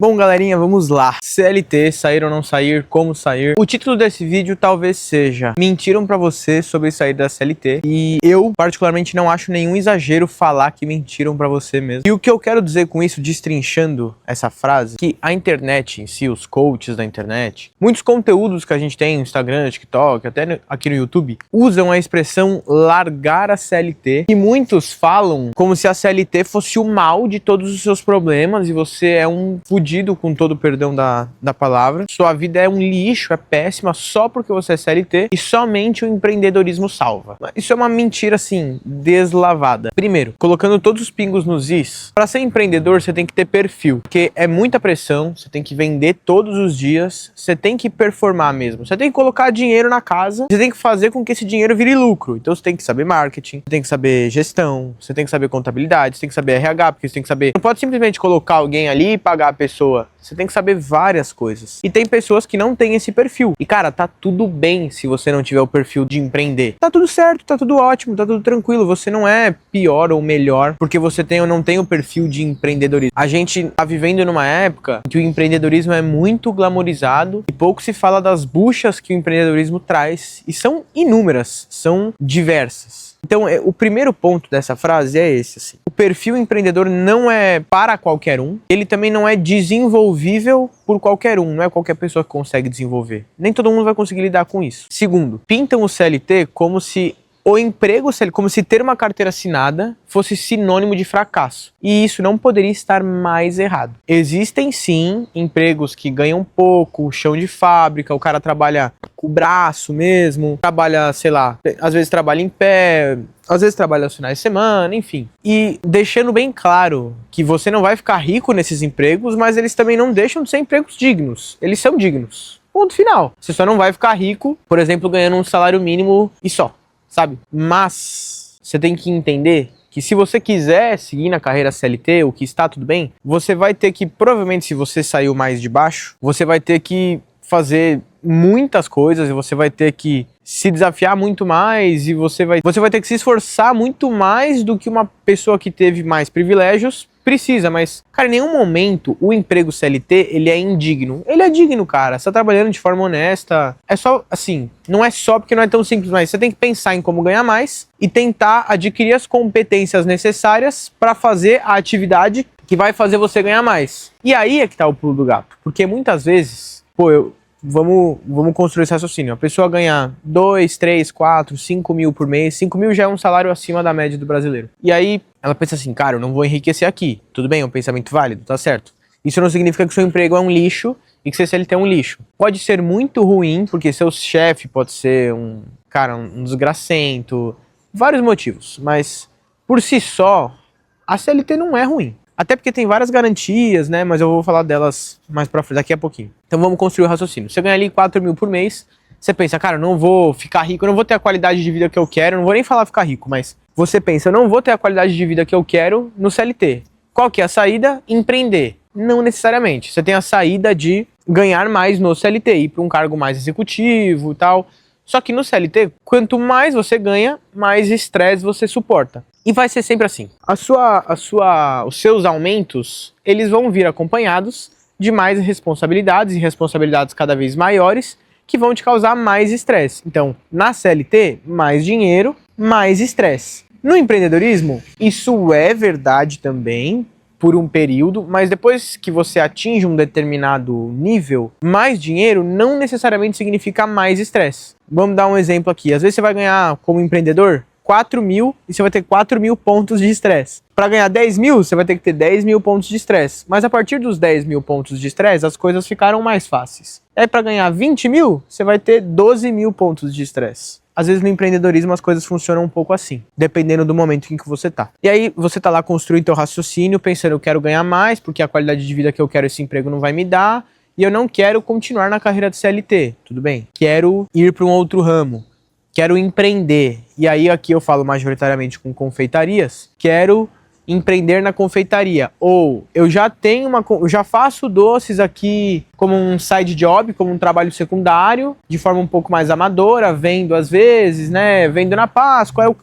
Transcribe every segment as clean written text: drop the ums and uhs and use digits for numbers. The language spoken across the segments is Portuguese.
Bom, galerinha, vamos lá. CLT, sair ou não sair, como sair. O título desse vídeo talvez seja mentiram pra você sobre sair da CLT. E eu, particularmente, não acho nenhum exagero falar que mentiram pra você mesmo. E o que eu quero dizer com isso, destrinchando essa frase, que a internet em si, os coaches da internet, muitos conteúdos que a gente tem no Instagram, TikTok, até aqui no YouTube, usam a expressão largar a CLT. E muitos falam como se a CLT fosse o mal de todos os seus problemas e você é um fudido, com todo o perdão da palavra. Sua vida é um lixo, é péssima só porque você é CLT e somente o empreendedorismo salva. Isso é uma mentira, assim, deslavada. Primeiro, colocando todos os pingos nos is, para ser empreendedor você tem que ter perfil, porque é muita pressão, você tem que vender todos os dias, você tem que performar mesmo, você tem que colocar dinheiro na casa, você tem que fazer com que esse dinheiro vire lucro. Então você tem que saber marketing, você tem que saber gestão, você tem que saber contabilidade, você tem que saber RH, porque você tem que saber... Não pode simplesmente colocar alguém ali e pagar a pessoa. Você tem que saber várias coisas. E tem pessoas que não têm esse perfil. E cara, tá tudo bem se você não tiver o perfil de empreender. Tá tudo certo, tá tudo ótimo, tá tudo tranquilo. Você não é pior ou melhor porque você tem ou não tem o perfil de empreendedorismo. A gente tá vivendo numa época em que o empreendedorismo é muito glamorizado e pouco se fala das buchas que o empreendedorismo traz. E são inúmeras, são diversas. Então, o primeiro ponto dessa frase é esse, assim. O perfil empreendedor não é para qualquer um, ele também não é desenvolvível por qualquer um, não é qualquer pessoa que consegue desenvolver. Nem todo mundo vai conseguir lidar com isso. Segundo, pintam o CLT como se o emprego, como se ter uma carteira assinada fosse sinônimo de fracasso. E isso não poderia estar mais errado. Existem sim empregos que ganham pouco, chão de fábrica, o cara trabalha com o braço mesmo, trabalha, sei lá, às vezes trabalha em pé, às vezes trabalha aos finais de semana, enfim. E deixando bem claro que você não vai ficar rico nesses empregos, mas eles também não deixam de ser empregos dignos. Eles são dignos. Ponto final. Você só não vai ficar rico, por exemplo, ganhando um salário mínimo e só. Sabe? Mas você tem que entender que se você quiser seguir na carreira CLT, o que está tudo bem, você vai ter que, provavelmente se você saiu mais de baixo, você vai ter que fazer muitas coisas e você vai ter que se desafiar muito mais e você vai ter que se esforçar muito mais do que uma pessoa que teve mais privilégios precisa, mas, cara, em nenhum momento o emprego CLT, ele é indigno. Ele é digno, cara. Você tá trabalhando de forma honesta. É só, assim, não é só porque não é tão simples, mas você tem que pensar em como ganhar mais e tentar adquirir as competências necessárias para fazer a atividade que vai fazer você ganhar mais. E aí é que tá o pulo do gato. Porque muitas vezes, vamos construir esse raciocínio. A pessoa ganha 2, 3, 4, 5 mil por mês. 5 mil já é um salário acima da média do brasileiro. E aí ela pensa assim, cara, eu não vou enriquecer aqui. Tudo bem, é um pensamento válido, tá certo. Isso não significa que seu emprego é um lixo e que seu CLT é um lixo. Pode ser muito ruim, porque seu chefe pode ser um desgracento. Vários motivos. Mas, por si só, a CLT não é ruim. Até porque tem várias garantias, né? Mas eu vou falar delas mais pra frente, daqui a pouquinho. Então vamos construir o raciocínio. Você ganha ali 4 mil por mês, você pensa, cara, eu não vou ficar rico, eu não vou ter a qualidade de vida que eu quero, eu não vou nem falar ficar rico, mas você pensa, eu não vou ter a qualidade de vida que eu quero no CLT. Qual que é a saída? Empreender. Não necessariamente. Você tem a saída de ganhar mais no CLT, ir para um cargo mais executivo e tal. Só que no CLT, quanto mais você ganha, mais estresse você suporta. E vai ser sempre assim. Os seus aumentos, eles vão vir acompanhados de mais responsabilidades e responsabilidades cada vez maiores que vão te causar mais estresse. Então, na CLT, mais dinheiro, mais estresse. No empreendedorismo, isso é verdade também, por um período, mas depois que você atinge um determinado nível, mais dinheiro não necessariamente significa mais estresse. Vamos dar um exemplo aqui. Às vezes você vai ganhar, como empreendedor, 4 mil e você vai ter 4 mil pontos de estresse. Para ganhar 10 mil, você vai ter que ter 10 mil pontos de estresse. Mas a partir dos 10 mil pontos de estresse, as coisas ficaram mais fáceis. Aí para ganhar 20 mil, você vai ter 12 mil pontos de estresse. Às vezes no empreendedorismo as coisas funcionam um pouco assim, dependendo do momento em que você tá. E aí você tá lá construindo teu raciocínio, pensando, eu quero ganhar mais, porque a qualidade de vida que eu quero esse emprego não vai me dar, e eu não quero continuar na carreira de CLT, tudo bem? Quero ir para um outro ramo. Quero empreender, e aí aqui eu falo majoritariamente com confeitarias, quero empreender na confeitaria, ou eu já faço doces aqui como um side job, como um trabalho secundário, de forma um pouco mais amadora, vendo às vezes, né, vendo na Páscoa,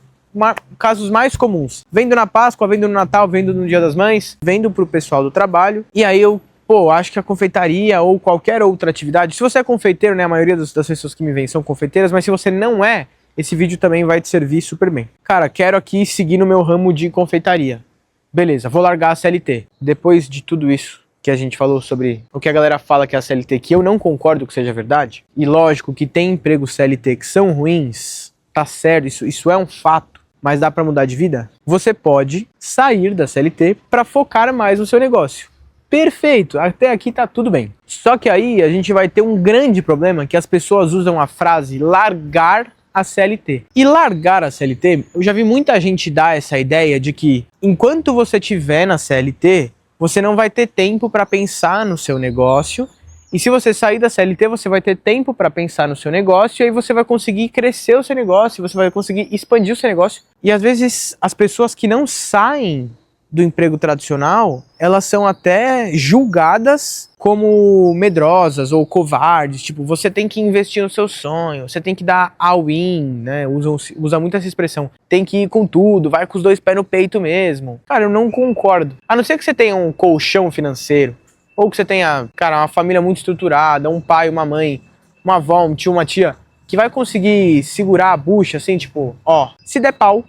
casos mais comuns, vendo na Páscoa, vendo no Natal, vendo no Dia das Mães, vendo pro pessoal do trabalho, e aí eu pô, acho que a confeitaria ou qualquer outra atividade, se você é confeiteiro, né, a maioria das pessoas que me veem são confeiteiras, mas se você não é, esse vídeo também vai te servir super bem. Cara, quero aqui seguir no meu ramo de confeitaria. Beleza, vou largar a CLT. Depois de tudo isso que a gente falou sobre o que a galera fala que é a CLT, que eu não concordo que seja verdade, e lógico que tem empregos CLT que são ruins, tá certo, isso é um fato, mas dá pra mudar de vida? Você pode sair da CLT pra focar mais no seu negócio. Perfeito, até aqui tá tudo bem. Só que aí a gente vai ter um grande problema, que as pessoas usam a frase largar a CLT. E largar a CLT, eu já vi muita gente dar essa ideia de que enquanto você estiver na CLT, você não vai ter tempo para pensar no seu negócio. E se você sair da CLT, você vai ter tempo para pensar no seu negócio, e aí você vai conseguir crescer o seu negócio, você vai conseguir expandir o seu negócio. E às vezes as pessoas que não saem do emprego tradicional, elas são até julgadas como medrosas ou covardes. Tipo, você tem que investir no seu sonho, você tem que dar all-in, né? Usa muito essa expressão. Tem que ir com tudo, vai com os dois pés no peito mesmo. Cara, eu não concordo. A não ser que você tenha um colchão financeiro, ou que você tenha, cara, uma família muito estruturada, um pai, uma mãe, uma avó, um tio, uma tia, que vai conseguir segurar a bucha, assim, tipo, ó, se der pau,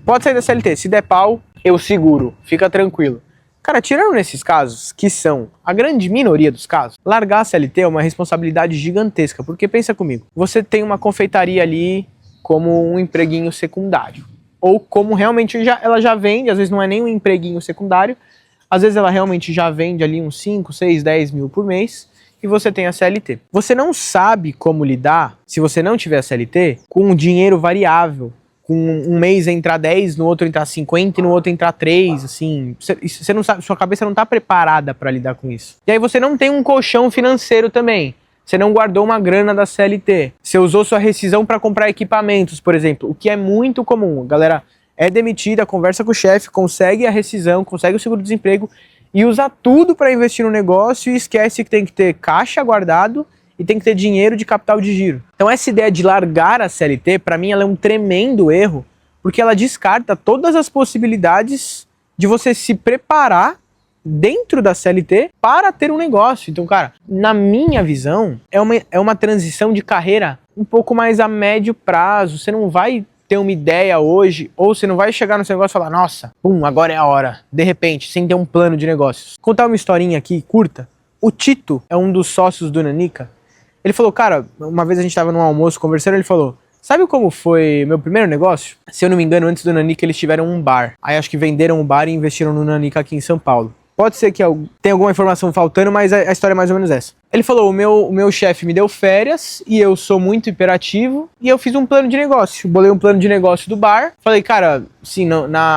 pode sair da CLT, se der pau, eu seguro, fica tranquilo. Cara, tirando nesses casos, que são a grande minoria dos casos, largar a CLT é uma responsabilidade gigantesca, porque pensa comigo, você tem uma confeitaria ali como um empreguinho secundário, ou como realmente ela já vende, às vezes não é nem um empreguinho secundário, às vezes ela realmente já vende ali uns 5, 6, 10 mil por mês, e você tem a CLT. Você não sabe como lidar, se você não tiver a CLT, com um dinheiro variável, com um mês entrar 10, no outro entrar 50 e no outro entrar 3, assim, você não sabe, sua cabeça não tá preparada para lidar com isso. E aí você não tem um colchão financeiro também. Você não guardou uma grana da CLT. Você usou sua rescisão para comprar equipamentos, por exemplo, o que é muito comum. A galera é demitida, conversa com o chefe, consegue a rescisão, consegue o seguro-desemprego e usa tudo para investir no negócio e esquece que tem que ter caixa guardado e tem que ter dinheiro de capital de giro. Então essa ideia de largar a CLT, para mim, ela é um tremendo erro, porque ela descarta todas as possibilidades de você se preparar dentro da CLT para ter um negócio. Então, cara, na minha visão, é uma transição de carreira um pouco mais a médio prazo. Você não vai ter uma ideia hoje, ou você não vai chegar no seu negócio e falar, nossa, agora é a hora, de repente, sem ter um plano de negócios. Vou contar uma historinha aqui, curta. O Tito é um dos sócios do Nanica. Ele falou, cara, uma vez a gente tava num almoço conversando, ele falou, sabe como foi meu primeiro negócio? Se eu não me engano, antes do Nanica eles tiveram um bar. Aí acho que venderam o bar e investiram no Nanica aqui em São Paulo. Pode ser que tenha alguma informação faltando, mas a história é mais ou menos essa. Ele falou, o meu chefe me deu férias e eu sou muito hiperativo e eu fiz um plano de negócio. Bolei um plano de negócio do bar. Falei, cara, sim,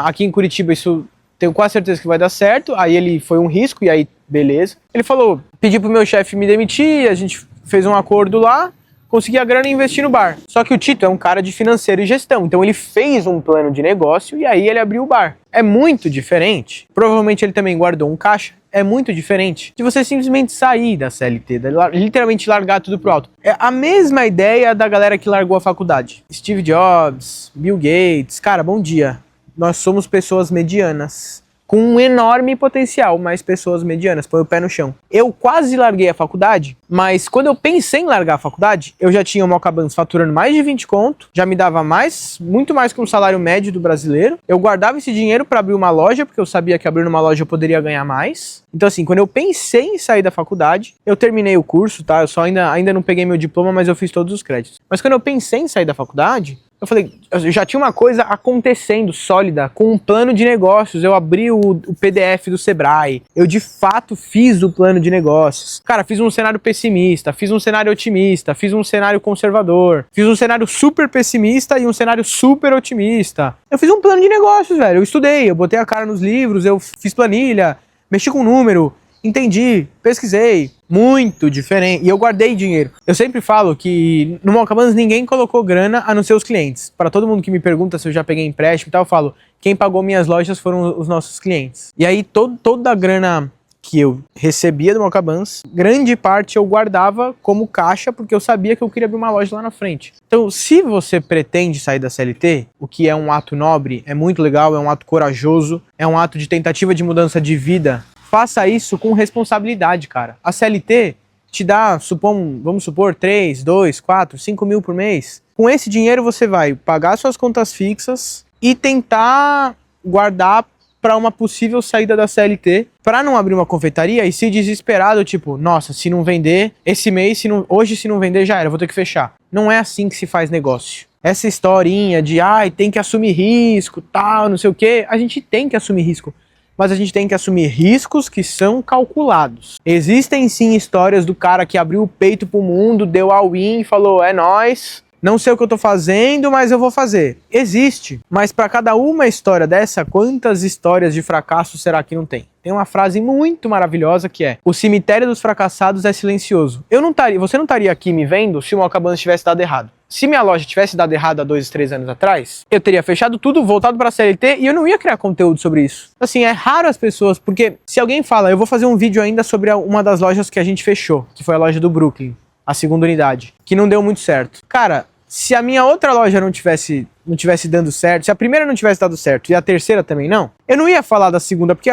aqui em Curitiba isso tenho quase certeza que vai dar certo. Aí ele foi um risco e aí beleza. Ele falou, pedi pro meu chefe me demitir, a gente fez um acordo lá, consegui a grana e investi no bar. Só que o Tito é um cara de financeiro e gestão, então ele fez um plano de negócio e aí ele abriu o bar. É muito diferente, provavelmente ele também guardou um caixa, é muito diferente de você simplesmente sair da CLT, literalmente largar tudo pro alto. É a mesma ideia da galera que largou a faculdade. Steve Jobs, Bill Gates, cara, bom dia. Nós somos pessoas medianas, com um enorme potencial, mas pessoas medianas, põe o pé no chão. Eu quase larguei a faculdade, mas quando eu pensei em largar a faculdade, eu já tinha o Malcabans faturando mais de 20 conto, já me dava muito mais que um salário médio do brasileiro. Eu guardava esse dinheiro para abrir uma loja, porque eu sabia que abrindo uma loja eu poderia ganhar mais. Então assim, quando eu pensei em sair da faculdade, eu terminei o curso, tá? Eu só ainda não peguei meu diploma, mas eu fiz todos os créditos. Mas quando eu pensei em sair da faculdade, eu falei, eu já tinha uma coisa acontecendo sólida, com um plano de negócios. Eu abri o PDF do Sebrae, eu de fato fiz o plano de negócios. Cara, fiz um cenário pessimista, fiz um cenário otimista, fiz um cenário conservador, fiz um cenário super pessimista e um cenário super otimista. Eu fiz um plano de negócios, velho. Eu estudei, eu botei a cara nos livros, eu fiz planilha, mexi com número, entendi, pesquisei. Muito diferente. E eu guardei dinheiro. Eu sempre falo que no Malcabans ninguém colocou grana a não ser os clientes. Para todo mundo que me pergunta se eu já peguei empréstimo e tal, eu falo, quem pagou minhas lojas foram os nossos clientes. E aí toda a grana que eu recebia do Malcabans, grande parte eu guardava como caixa, porque eu sabia que eu queria abrir uma loja lá na frente. Então, se você pretende sair da CLT, o que é um ato nobre, é muito legal, é um ato corajoso, é um ato de tentativa de mudança de vida, faça isso com responsabilidade, cara. A CLT te dá, vamos supor, 3, 2, 4, 5 mil por mês. Com esse dinheiro você vai pagar suas contas fixas e tentar guardar para uma possível saída da CLT, para não abrir uma confeitaria e se desesperar do tipo, nossa, se não vender esse mês, hoje se não vender já era, vou ter que fechar. Não é assim que se faz negócio. Essa historinha de, tem que assumir risco, tal, não sei o quê, a gente tem que assumir risco. Mas a gente tem que assumir riscos que são calculados. Existem sim histórias do cara que abriu o peito pro mundo, deu all-in e falou, é nóis, não sei o que eu tô fazendo, mas eu vou fazer. Existe. Mas para cada uma história dessa, quantas histórias de fracasso será que não tem? Tem uma frase muito maravilhosa que é: o cemitério dos fracassados é silencioso. Você não estaria aqui me vendo se o Malcabanas tivesse dado errado. Se minha loja tivesse dado errado há 2, 3 anos atrás, eu teria fechado tudo, voltado para a CLT e eu não ia criar conteúdo sobre isso. Assim, é raro as pessoas, porque se alguém fala, eu vou fazer um vídeo ainda sobre uma das lojas que a gente fechou, que foi a loja do Brooklyn, a segunda unidade, que não deu muito certo. Cara, se a minha outra loja não tivesse dando certo, se a primeira não tivesse dado certo e a terceira também não, eu não ia falar da segunda, porque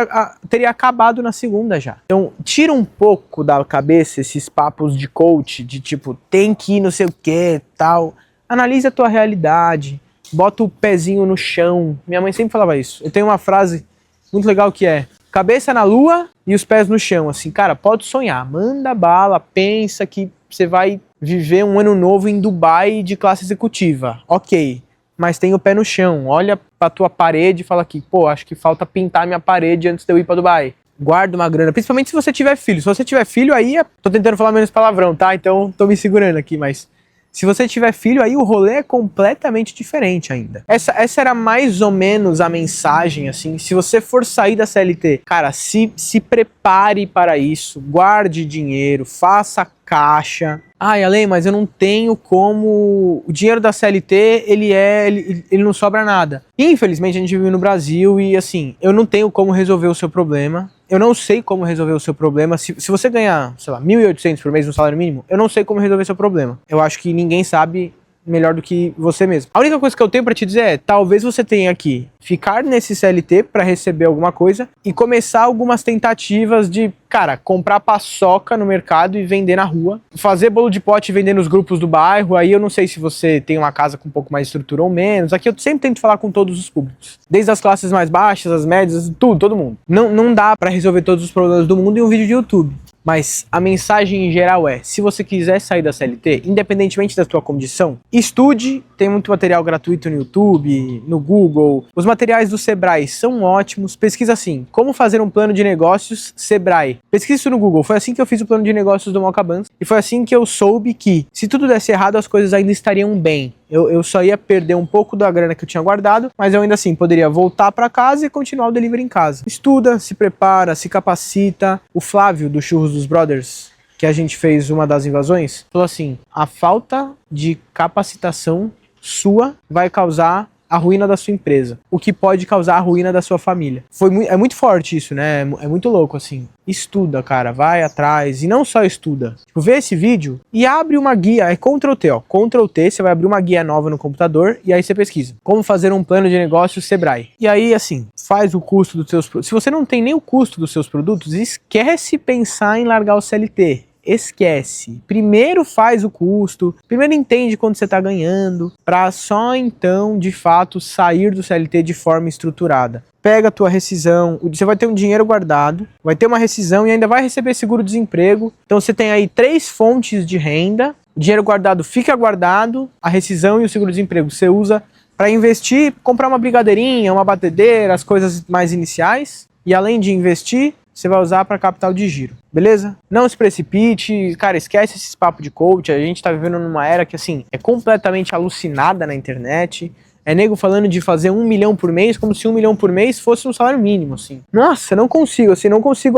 teria acabado na segunda já. Então, tira um pouco da cabeça esses papos de coach, de tipo, tem que ir não sei o que, tal. Analisa a tua realidade, bota o pezinho no chão. Minha mãe sempre falava isso. Eu tenho uma frase muito legal que é: cabeça na lua e os pés no chão. Assim, cara, pode sonhar, manda bala, pensa que você vai viver um ano novo em Dubai de classe executiva. Ok, mas tem o pé no chão. Olha pra tua parede e fala aqui, pô, acho que falta pintar minha parede antes de eu ir pra Dubai. Guarda uma grana, principalmente se você tiver filho. Se você tiver filho, aí tô tentando falar menos palavrão, tá? Então tô me segurando aqui, mas se você tiver filho, aí o rolê é completamente diferente ainda. Essa era mais ou menos a mensagem, assim. Se você for sair da CLT, cara, se prepare para isso. Guarde dinheiro, faça caixa. Ale, mas eu não tenho como... O dinheiro da CLT, ele não sobra nada. E, infelizmente, a gente vive no Brasil e, assim, eu não tenho como resolver o seu problema. Eu não sei como resolver o seu problema. Se você ganhar, sei lá, 1.800 por mês no salário mínimo, eu não sei como resolver seu problema. Eu acho que ninguém sabe melhor do que você mesmo. A única coisa que eu tenho pra te dizer é, talvez você tenha que ficar nesse CLT pra receber alguma coisa e começar algumas tentativas de, cara, comprar paçoca no mercado e vender na rua, fazer bolo de pote e vender nos grupos do bairro. Aí eu não sei se você tem uma casa com um pouco mais de estrutura ou menos. Aqui eu sempre tento falar com todos os públicos, desde as classes mais baixas, as médias, tudo, todo mundo. Não dá pra resolver todos os problemas do mundo em um vídeo de YouTube. Mas a mensagem em geral é, se você quiser sair da CLT, independentemente da tua condição, estude, tem muito material gratuito no YouTube, no Google. Os materiais do Sebrae são ótimos. Pesquisa assim, como fazer um plano de negócios Sebrae. Pesquisa isso no Google. Foi assim que eu fiz o plano de negócios do Malcabanas e foi assim que eu soube que, se tudo desse errado, as coisas ainda estariam bem. Eu só ia perder um pouco da grana que eu tinha guardado, mas eu ainda assim poderia voltar para casa e continuar o delivery em casa. Estuda, se prepara, se capacita. O Flávio, do Churros dos Brothers, que a gente fez uma das invasões, falou assim, a falta de capacitação sua vai causar a ruína da sua empresa, o que pode causar a ruína da sua família. É muito forte isso, né? É muito louco, assim. Estuda, cara, vai atrás, e não só estuda. Tipo, vê esse vídeo e abre uma guia, é Ctrl+T, ó. Ctrl+T, você vai abrir uma guia nova no computador e aí você pesquisa. Como fazer um plano de negócio Sebrae. E aí, assim, faz o custo dos seus produtos. Se você não tem nem o custo dos seus produtos, esquece pensar em largar o CLT. Esquece. Primeiro faz o custo, primeiro entende quanto você está ganhando, para só então, de fato, sair do CLT de forma estruturada. Pega a tua rescisão, você vai ter um dinheiro guardado, vai ter uma rescisão e ainda vai receber seguro-desemprego. Então você tem aí 3 fontes de renda, o dinheiro guardado fica guardado, a rescisão e o seguro-desemprego você usa para investir, comprar uma brigadeirinha, uma batedeira, as coisas mais iniciais, e além de investir, você vai usar para capital de giro, beleza? Não se precipite, cara, esquece esses papos de coach, a gente tá vivendo numa era que, assim, é completamente alucinada na internet, é nego falando de fazer 1 milhão por mês, como se 1 milhão por mês fosse um salário mínimo, assim. Nossa, não consigo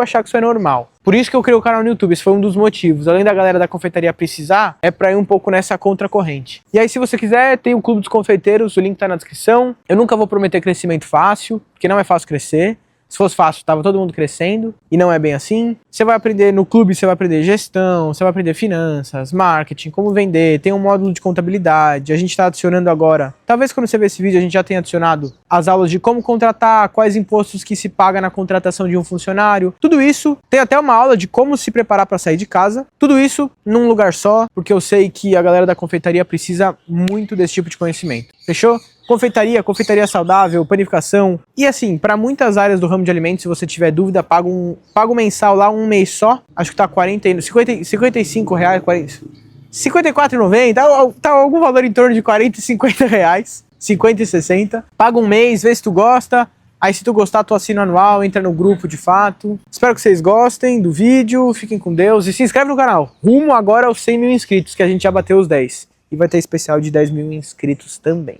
achar que isso é normal. Por isso que eu criei o canal no YouTube, esse foi um dos motivos. Além da galera da confeitaria precisar, é pra ir um pouco nessa contracorrente. E aí, se você quiser, tem o Clube dos Confeiteiros, o link tá na descrição. Eu nunca vou prometer crescimento fácil, porque não é fácil crescer. Se fosse fácil, tava todo mundo crescendo, e não é bem assim. Você vai aprender no clube, você vai aprender gestão, você vai aprender finanças, marketing, como vender, tem um módulo de contabilidade, a gente tá adicionando agora, talvez quando você ver esse vídeo a gente já tenha adicionado as aulas de como contratar, quais impostos que se paga na contratação de um funcionário, tudo isso, tem até uma aula de como se preparar para sair de casa, tudo isso num lugar só, porque eu sei que a galera da confeitaria precisa muito desse tipo de conhecimento. Fechou? Confeitaria saudável, panificação. E assim, para muitas áreas do ramo de alimentos, se você tiver dúvida, paga um mensal lá, um mês só. Acho que tá 55 reais, 54,90, tá algum valor em torno de 40 e 50 reais, 50 e 60. Paga um mês, vê se tu gosta. Aí se tu gostar, tu assina anual, entra no grupo de fato. Espero que vocês gostem do vídeo, fiquem com Deus e se inscreve no canal. Rumo agora aos 100 mil inscritos, que a gente já bateu os 10. E vai ter especial de 10 mil inscritos também.